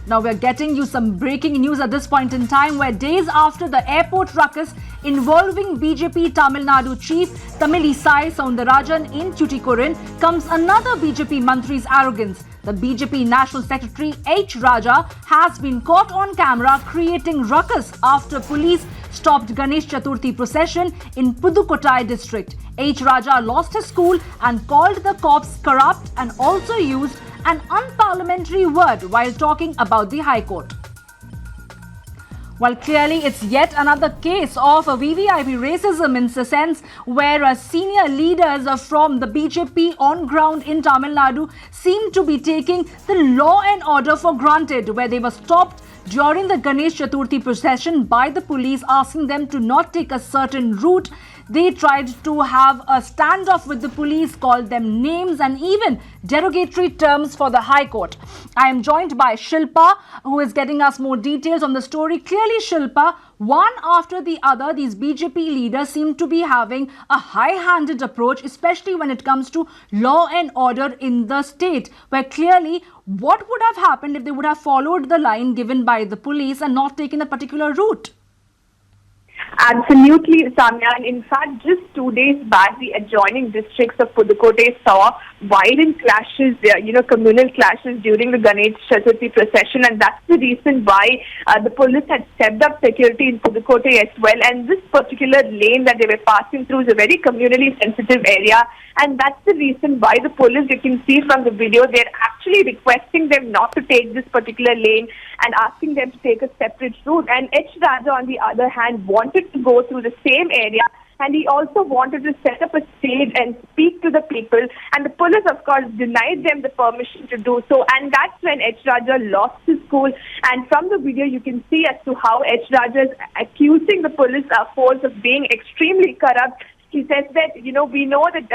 Now we're getting you some breaking news at this point in time, where days after the airport ruckus involving BJP Tamil Nadu chief Tamilisai Soundarajan in Tuticorin comes another BJP mantri's arrogance. The BJP National Secretary H. Raja has been caught on camera creating ruckus after police stopped Ganesh Chaturthi procession in Pudukottai district. H. Raja lost his cool and called the cops corrupt and also used an unparliamentary word while talking about the High Court. Well, clearly it's yet another case of a VVIP racism in the sense where senior leaders from the BJP on ground in Tamil Nadu seem to be taking the law and order for granted, where they were stopped during the Ganesh Chaturthi procession by the police, asking them to not take a certain route. They tried to have a standoff with the police, called them names and even derogatory terms for the High Court. I am joined by Shilpa, who is getting us more details on the story. Clearly, Shilpa, one after the other, these BJP leaders seem to be having a high-handed approach, especially when it comes to law and order in the state, where clearly what would have happened if they would have followed the line given by the police and not taken a particular route? Absolutely, Samya. And in fact, just 2 days back, the adjoining districts of Pudukottai saw violent clashes, communal clashes during the Ganesh Chaturthi procession. And that's the reason why the police had stepped up security in Pudukottai as well. And this particular lane that they were passing through is a very communally sensitive area. And that's the reason why the police, you can see from the video, they're actually requesting them not to take this particular lane and asking them to take a separate route. And H. Raja, on the other hand, wanted to go through the same area, and he also wanted to set up a stage and speak to the people. And the police, of course, denied them the permission to do so. And that's when H. Raja lost his cool. And from the video, you can see as to how H. Raja is accusing the police force of being extremely corrupt. He says that, we know that,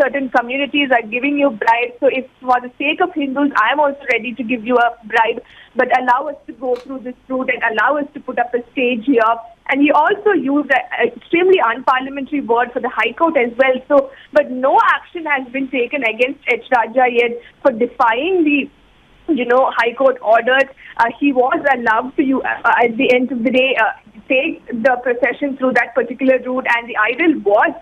certain communities are giving you bribes. So if for the sake of Hindus, I'm also ready to give you a bribe, but allow us to go through this route and allow us to put up a stage here. And he also used an extremely unparliamentary word for the High Court as well. So, but no action has been taken against H. Raja yet for defying the High Court orders. He was allowed to, at the end of the day, take the procession through that particular route, and the idol was,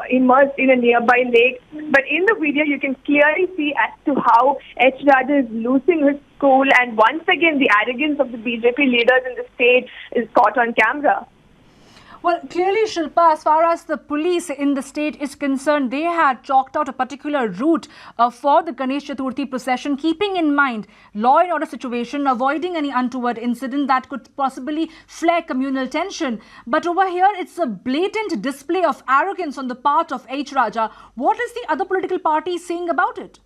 immersed in a nearby lake. But in the video, you can clearly see as to how H. Raja is losing his cool, and once again, the arrogance of the BJP leaders in the state is caught on camera. Well, clearly, Shilpa, as far as the police in the state is concerned, they had chalked out a particular route for the Ganesh Chaturthi procession, keeping in mind law and order situation, avoiding any untoward incident that could possibly flare communal tension. But over here, it's a blatant display of arrogance on the part of H. Raja. What is the other political party saying about it?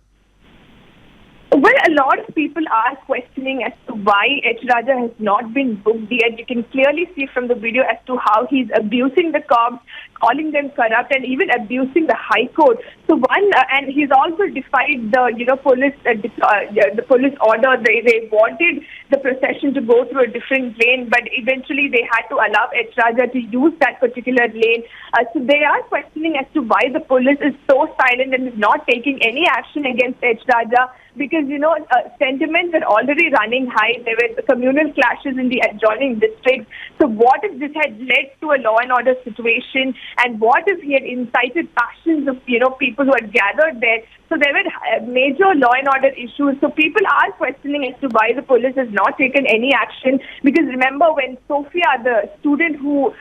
Well, a lot of people are questioning as to why H. Raja has not been booked yet. You can clearly see from the video as to how he's abusing the cops, calling them corrupt, and even abusing the High Court. So and he's also defied the police, the police order. They wanted the procession to go through a different lane, but eventually they had to allow H. Raja to use that particular lane. So they are questioning as to why the police is so silent and is not taking any action against H. Raja. Because, sentiments are already running high. There were communal clashes in the adjoining districts. So what if this had led to a law and order situation? And what if he had incited passions of, people who had gathered there? So there were major law and order issues. So people are questioning as to why the police has not taken any action. Because remember, when Sophia, the student who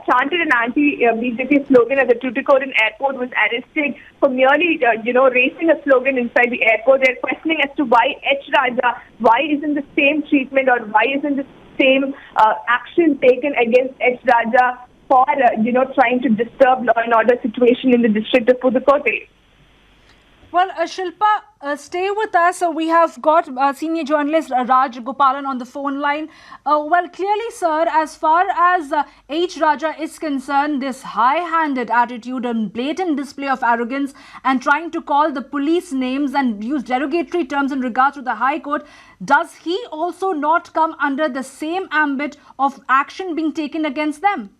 chanted an anti-BJP slogan at the Tuticorin airport, was arrested for merely, raising a slogan inside the airport, they're questioning as to why H. Raja, why isn't the same treatment or why isn't the same action taken against H. Raja for, trying to disturb law and order situation in the district of Pudukottai. Well, Shilpa, stay with us. We have got senior journalist Raj Gopalan on the phone line. Well, clearly, sir, as far as H. Raja is concerned, this high-handed attitude and blatant display of arrogance and trying to call the police names and use derogatory terms in regards to the High Court, does he also not come under the same ambit of action being taken against them?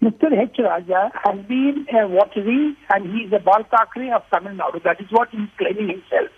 Mr. H. Raja has been a votary and he is a Bal Thackeray of Tamil Nadu. That is what he is claiming himself.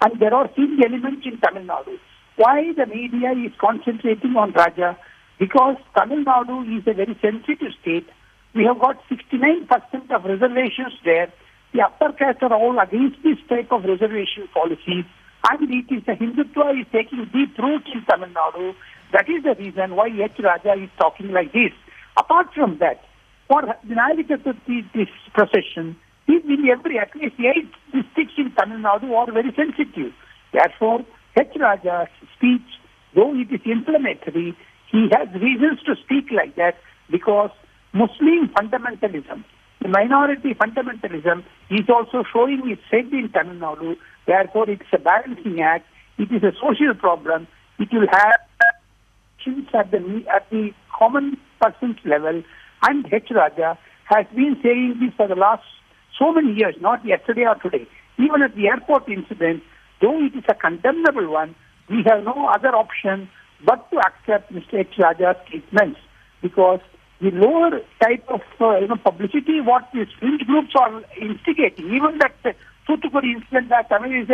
and there are fringe elements in Tamil Nadu. Why the media is concentrating on Raja? Because Tamil Nadu is a very sensitive state. We have got 69% of reservations there. The upper caste are all against this type of reservation policies, and it is the Hindutva is taking deep root in Tamil Nadu. That is the reason why H. Raja is talking like this. Apart from that, for Ganesh Chaturthi, this procession, in every, at least 8 districts in Tamil Nadu are very sensitive. Therefore, H. Raja's speech, though it is inflammatory, he has reasons to speak like that because Muslim fundamentalism, the minority fundamentalism, is also showing its head in Tamil Nadu. Therefore, it's a balancing act. It is a social problem. It will have actions at the common person's level. And H. Raja has been saying this for the last so many years, not yesterday or today. Even at the airport incident, though it is a condemnable one, we have no other option but to accept Mr. H. Raja's statements, because the lower type of publicity what these fringe groups are instigating, even that Thoothukudi incident that Tamil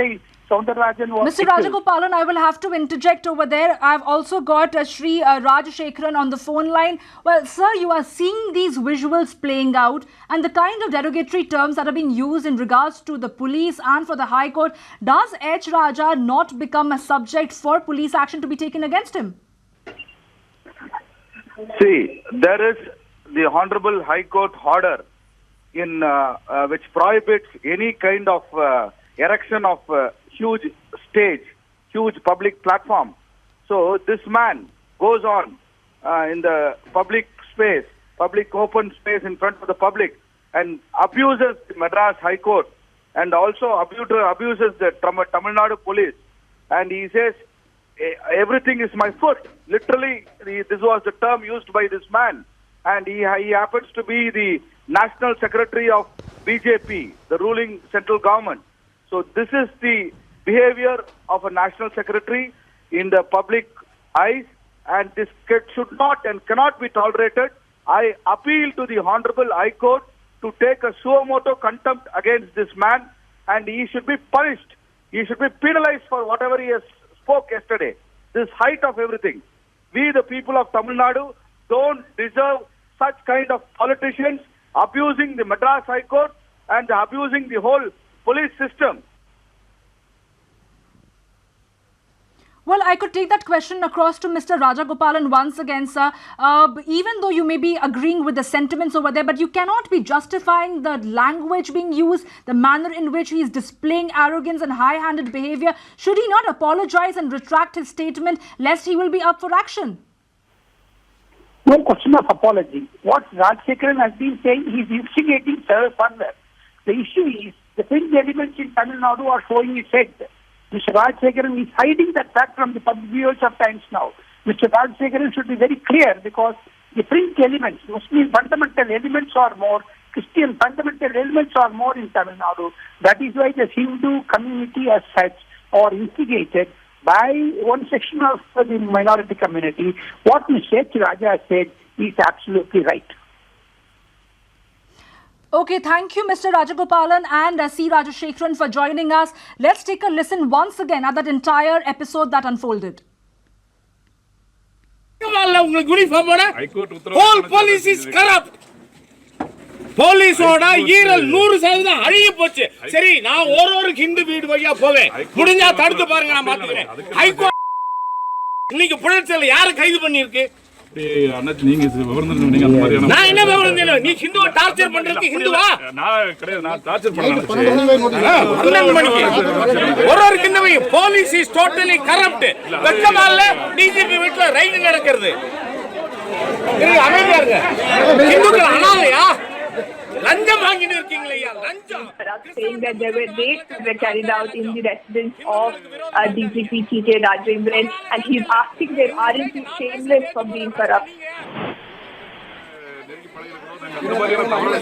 Soundarajan was... Mr. Rajagopalan, I will have to interject over there. I've also got Sri Rajashekharan on the phone line. Well, sir, you are seeing these visuals playing out and the kind of derogatory terms that are being used in regards to the police and for the High Court. Does H. Raja not become a subject for police action to be taken against him? See, there is the Honorable High Court order in which prohibits any kind of erection of huge stage, huge public platform. So this man goes on in the public space, public open space in front of the public, and abuses the Madras High Court and also abuses the Tamil Nadu police. And he says, everything is my foot. Literally, this was the term used by this man. And he happens to be the National Secretary of BJP, the ruling central government. So this is the behavior of a National Secretary in the public eyes, and this should not and cannot be tolerated. I appeal to the Honorable High Court to take a suo motu contempt against this man, and he should be punished. He should be penalized for whatever he has spoke yesterday. This height of everything. We, the people of Tamil Nadu, don't deserve such kind of politicians abusing the Madras High Court and abusing the whole police system. Well, I could take that question across to Mr. Rajagopalan once again, sir. Even though you may be agreeing with the sentiments over there, but you cannot be justifying the language being used, the manner in which he is displaying arrogance and high-handed behavior. Should he not apologize and retract his statement, lest he will be up for action? No question of apology. What Rajshekharan has been saying, he is instigating further. The issue is, the fringe elements in Tamil Nadu are showing its head. Mr. Rajshekharan is hiding that fact from the public viewers of times now. Mr. Rajshekharan should be very clear, because the fringe elements, Muslim fundamental elements are more, Christian fundamental elements are more in Tamil Nadu. That is why the Hindu community as such are instigated by one section of the minority community. What Mr. H. Raja said is absolutely right. Okay, thank you, Mr. Rajagopalan and C. Rajashekharan for joining us. Let's take a listen once again at that entire episode that unfolded. Whole police is corrupt. போலீஸோட ஈரல் 100% அழிய போச்சு. சரி, நான் ஒரு ஹிந்து வீடு வழியா போவேன். முடிஞ்சா தடுத்து பாருங்க, நான் பாத்துக்கிறேன். ஹைகோர்ட் இன்னைக்கு புலன்சேல யார கைது பண்ணிருக்கு? நீங்க நீங்க அந்த மாதிரியான நான் என்ன விவரம் தெரியல. நீ ஹிந்துவை டார்ச்சர் பண்றதுக்கு ஹிந்துவா? நான் கிடையாது, நான் டார்ச்சர் பண்ணல. ஒரு ஹிந்துவை போலீஸ் இஸ் டோட்டலி கரப்ட். வெக்கமால டிஜிபி வீட்ல ரைடு நடக்குது. அமைதியா இருங்க. ஹிந்துக்கள் அனாதையா? லஞ்சம் வாங்கிட்டு இருக்கீங்களா? லஞ்சம். Saying that there were raids that were carried out in the residence of DGP TJ Rajendran, and he's asking them, aren't you shameless for being corrupt?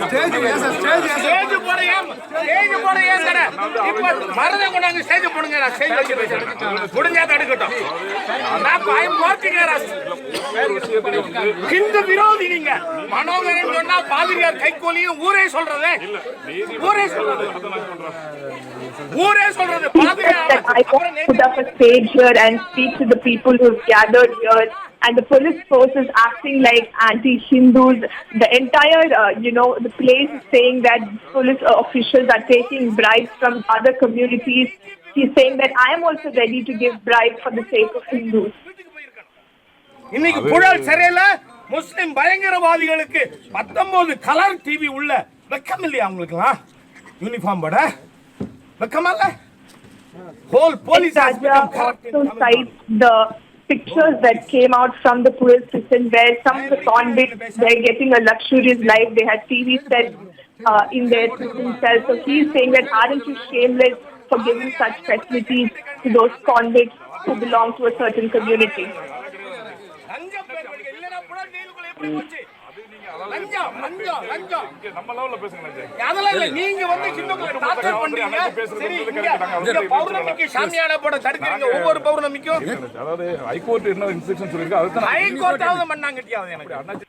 Stage போட ஏன் சார் இப்ப மறந்து கொண்டாங்க ஸ்டேஜ் போடுங்க நான் ஸ்டேஜ் வச்சு பேசுறேன் முடிஞ்சா தடுக்கட்டும் நான் ஐம் வர்க்கிங் ஹிந்து விரோதி நீங்க மனோகரன் சொன்னா பாதிரியார் கைகோலியும் ஊரே சொல்றது I want to put up a stage here and speak to the people who've gathered here, and the police force is acting like anti-Hindus. The entire, the place is saying that police officials are taking bribes from other communities. He's saying that I am also ready to give bribes for the sake of Hindus. இன்னைக்கு புழல் சிறையில முஸ்லிம் பயங்கரவாதிகளுக்கு 19 colour TV உள்ள வெக்கம் இல்லையா அவங்களுக்குலாம் uniform போட வெக்கமல்ல whole police has become corrupt in Tamil Nadu. The pictures that came out from the police prison where some of the convicts were getting a luxurious life. They had TV sets in their prison cells. So he's saying that aren't you shameless for giving such facilities to those convicts who belong to a certain community? நம்ம லெவல்ல பேசுங்க அதெல்லாம் இல்ல நீங்க வந்து ஹிந்துக்களை torture பண்றீங்க சரி இங்க பௌர்ணமிக்கு சாமியானா போட தடுக்கிறீங்க ஒவ்வொரு பௌர்ணமிக்கும் அதாவது ஹைகோர்ட் என்ன இன்ஸ்ட்ரக்ஷன் சொல்லிருக்கு அதுதான் ஹைகோர்ட்டாவது மண்ணாங்கட்டியாவது எனக்கு